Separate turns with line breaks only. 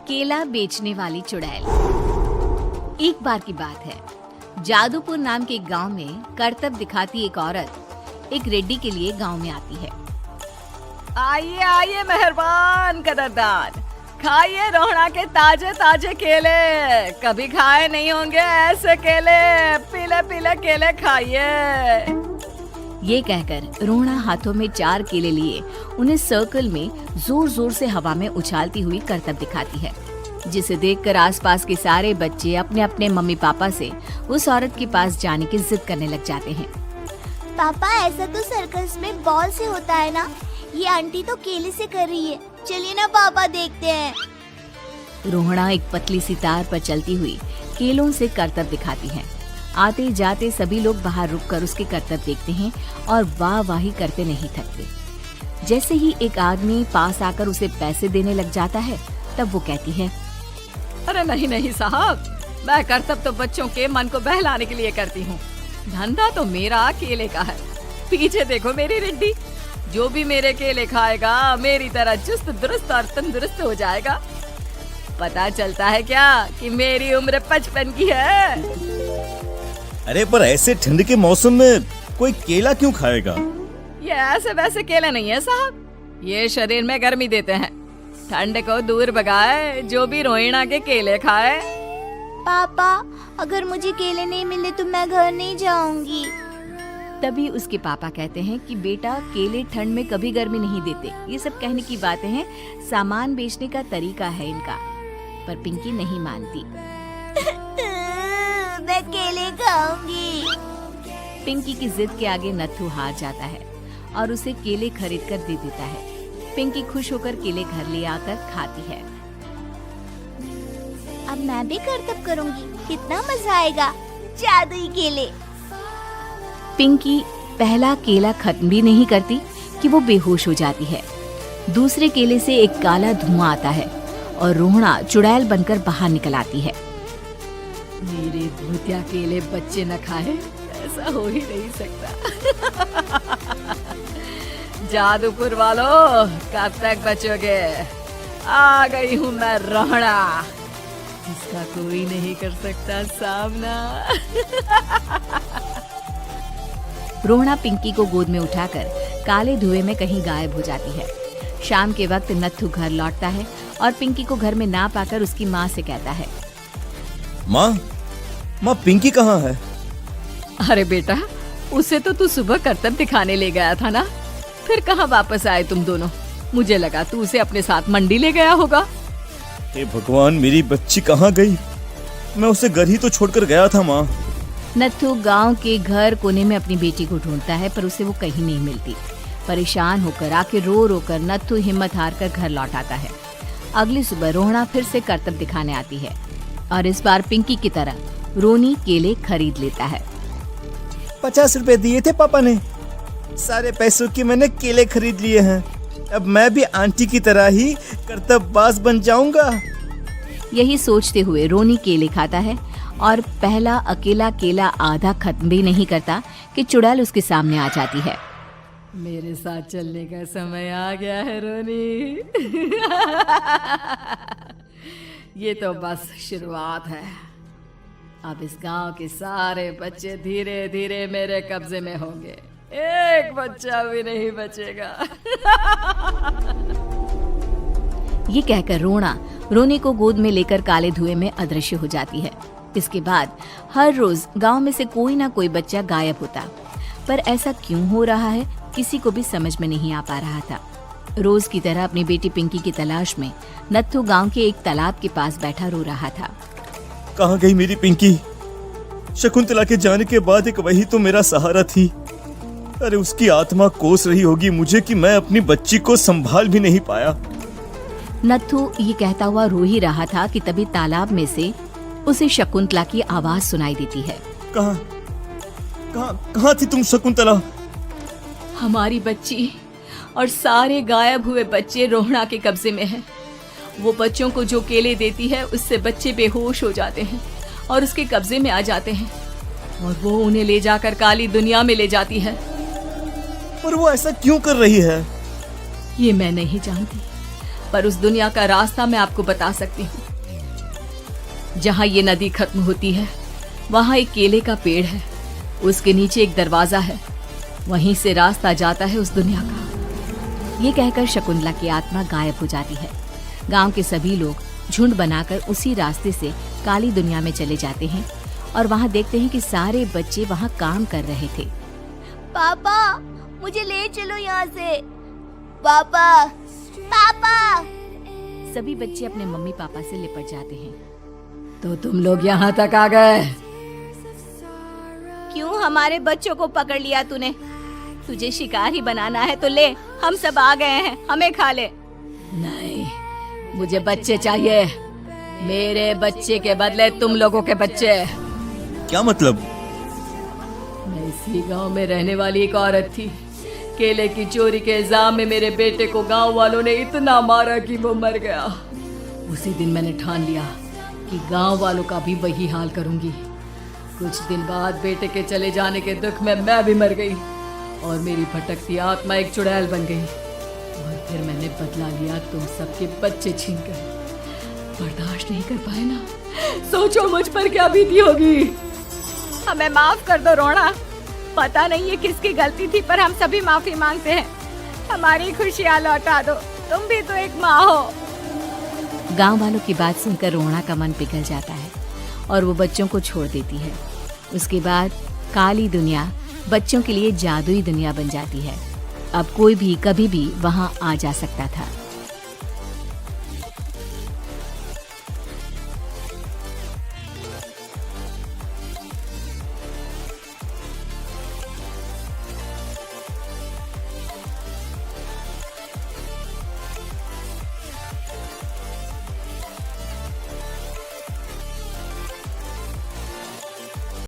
केला बेचने वाली चुड़ैल। एक बार की बात है, जादूपुर नाम के एक गांव में करतब दिखाती एक औरत एक रेड्डी के लिए गांव में आती है।
आइए आइए मेहरबान कदरदान, खाइए रोहड़ा के ताजे ताजे केले, कभी खाए नहीं होंगे ऐसे केले, पीले पीले केले खाइए।
ये कहकर रोहड़ा हाथों में 4 केले लिए उन्हें सर्कल में जोर जोर से हवा में उछालती हुई करतब दिखाती है, जिसे देखकर आसपास के सारे बच्चे अपने अपने मम्मी पापा से उस औरत के पास जाने की जिद करने लग जाते हैं।
पापा, ऐसा तो सर्कस में बॉल से होता है ना, ये आंटी तो केले से कर रही है, चलिए ना पापा देखते हैं।
रोहड़ा एक पतली सी तार पर चलती हुई केलों से करतब दिखाती है। आते जाते सभी लोग बाहर रुककर उसके करतब देखते हैं और वाह वाही करते नहीं थकते। जैसे ही एक आदमी पास आकर उसे पैसे देने लग जाता है, तब वो कहती है,
अरे नहीं नहीं साहब, मैं करतब तो बच्चों के मन को बहलाने के लिए करती हूँ, धंधा तो मेरा केले का है। पीछे देखो मेरी रिड्डी, जो भी मेरे केले खाएगा मेरी तरह चुस्त दुरुस्त और तंदुरुस्त हो जाएगा। पता चलता है क्या कि मेरी उम्र 55 की है।
अरे पर ऐसे ठंड के मौसम में कोई केला क्यों खाएगा?
ये ऐसे वैसे केले नहीं है साहब, ये शरीर में गर्मी देते हैं, ठंड को दूर भगाए जो भी रोहिणा के केले खाए।
पापा, अगर मुझे केले नहीं मिले तो मैं घर नहीं जाऊंगी।
तभी उसके पापा कहते हैं कि बेटा, केले ठंड में कभी गर्मी नहीं देते। ये सब कहने की बातें हैं, सामान बेचने का तरीका है इनका। पर पिंकी नहीं मानती।
मैं केले खाऊंगी।
पिंकी की जिद के आगे नत्थू हार जाता है और उसे केले खरीद कर दे देता है। पिंकी खुश होकर केले घर ले आकर खाती है।
अब मैं भी करतब करूंगी, कितना मजा आएगा, जादुई केले।
पिंकी पहला केला खत्म भी नहीं करती कि वो बेहोश हो जाती है। दूसरे केले से एक काला धुआं आता है और रोहड़ा चुड़ैल बनकर बाहर निकल आती है।
मेरे भूतिया केले बच्चे न खाए, ऐसा हो ही नहीं सकता। जादूपुर वालों, कब तक बचोगे? आ गई हूँ मैं रोहड़ा, जिसका कोई नहीं कर सकता सामना।
रोहड़ा पिंकी को गोद में उठाकर काले धुएं में कहीं गायब हो जाती है। शाम के वक्त नत्थू घर लौटता है और पिंकी को घर में ना पाकर उसकी माँ से कहता है,
माँ पिंकी कहाँ है?
अरे बेटा, उसे तो तू सुबह करतब दिखाने ले गया था ना, फिर कहाँ वापस आए तुम दोनों? मुझे लगा तू उसे अपने साथ मंडी ले गया होगा।
हे भगवान, मेरी बच्ची कहाँ गई? मैं उसे घर ही तो छोड़कर गया था माँ।
नत्थू गांव के घर कोने में अपनी बेटी को ढूंढता है, पर उसे वो कहीं नहीं मिलती। परेशान होकर आके रो रो कर नत्थू हिम्मत हार कर घर लौट आता है। अगली सुबह रोहड़ा फिर से करतब दिखाने आती है और इस बार पिंकी की तरह रोनी केले खरीद लेता है।
50 रुपए दिए थे पापा ने, सारे पैसों के मैंने केले खरीद लिए हैं। अब मैं भी आंटी की तरह ही करतबबाज बन जाऊंगा।
यही सोचते हुए रोनी केले खाता है और पहला अकेला केला आधा खत्म भी नहीं करता कि चुड़ैल उसके सामने आ जाती है।
मेरे साथ चलने का समय आ गया है रोनी। ये तो बस शुरुआत है। अब इस गांव के सारे बच्चे धीरे धीरे मेरे कब्जे में होंगे, एक बच्चा भी नहीं बचेगा।
ये कहकर रोना रोनी को गोद में लेकर काले धुएं में अदृश्य हो जाती है। इसके बाद हर रोज गांव में से कोई ना कोई बच्चा गायब होता, पर ऐसा क्यों हो रहा है किसी को भी समझ में नहीं आ पा रहा था। रोज की तरह अपनी बेटी पिंकी की तलाश में नत्थू गांव के एक तालाब के पास बैठा रो रहा था।
कहाँ गई मेरी पिंकी? शकुंतला के जाने के बाद एक वही तो मेरा सहारा थी। अरे उसकी आत्मा कोस रही होगी मुझे कि मैं अपनी बच्ची को संभाल भी नहीं पाया।
नत्थू ये कहता हुआ रो ही रहा था कि तभी तालाब में से उसे शकुंतला की आवाज सुनाई देती है।
कहाँ थी तुम शकुंतला?
हमारी बच्ची और सारे गायब हुए बच्चे रोहड़ा के कब्जे में हैं। वो बच्चों को जो केले देती है उससे बच्चे बेहोश हो जाते हैं और उसके कब्जे में आ जाते हैं और वो उन्हें ले जाकर काली दुनिया में ले जाती है।
पर वो ऐसा क्यों कर रही है?
ये मैं नहीं जानती। पर उस दुनिया का रास्ता मैं आपको बता सकती हूँ। जहाँ ये नदी खत्म होती है वहाँ एक केले का पेड़ है, उसके नीचे एक दरवाजा है, वहीं से रास्ता जाता है उस दुनिया का।
ये कहकर शकुंतला की आत्मा गायब हो जाती है। गांव के सभी लोग झुंड बनाकर उसी रास्ते से काली दुनिया में चले जाते हैं और वहाँ देखते हैं कि सारे बच्चे वहाँ काम कर रहे थे।
पापा मुझे ले चलो यहाँ से। पापा पापा।
सभी बच्चे अपने मम्मी पापा से लिपट जाते हैं।
तो तुम लोग यहाँ तक आ गए?
क्यों हमारे बच्चों को पकड़ लिया तूने? तुझे शिकार ही बनाना है तो ले, हम सब आ गए हैं, हमें खा ले।
नहीं, मुझे बच्चे चाहिए। मेरे बच्चे के बदले तुम लोगों के बच्चे।
क्या मतलब?
मैं इसी गांव में रहने वाली एक औरत थी। केले की चोरी के इल्जाम में मेरे बेटे को गांव वालों ने इतना मारा कि वो मर गया। उसी दिन मैंने ठान लिया कि गांव वालों का भी वही हाल करूंगी। कुछ दिन बाद बेटे के चले जाने के दुख में मैं भी मर गई और मेरी भटकती आत्मा एक चुड़ैल बन गई। और फिर मैंने बदला लिया तुम सबके बच्चे छीनकर। बर्दाश्त नहीं कर पाए ना, सोचो मुझ पर क्या बीती होगी।
हमें माफ कर दो रोना। पता नहीं ये किसकी गलती थी, पर हम सभी माफी मांगते हैं। हमारी खुशियाँ लौटा दो, तुम भी तो एक माँ हो। गांव वालों की बात सुनकर रोना का मन पिघल जाता है और वो बच्चों को छोड़ देती है। उसके बाद काली दुनिया बच्चों के लिए जादुई दुनिया बन जाती है। अब कोई भी कभी भी वहां आ जा सकता था।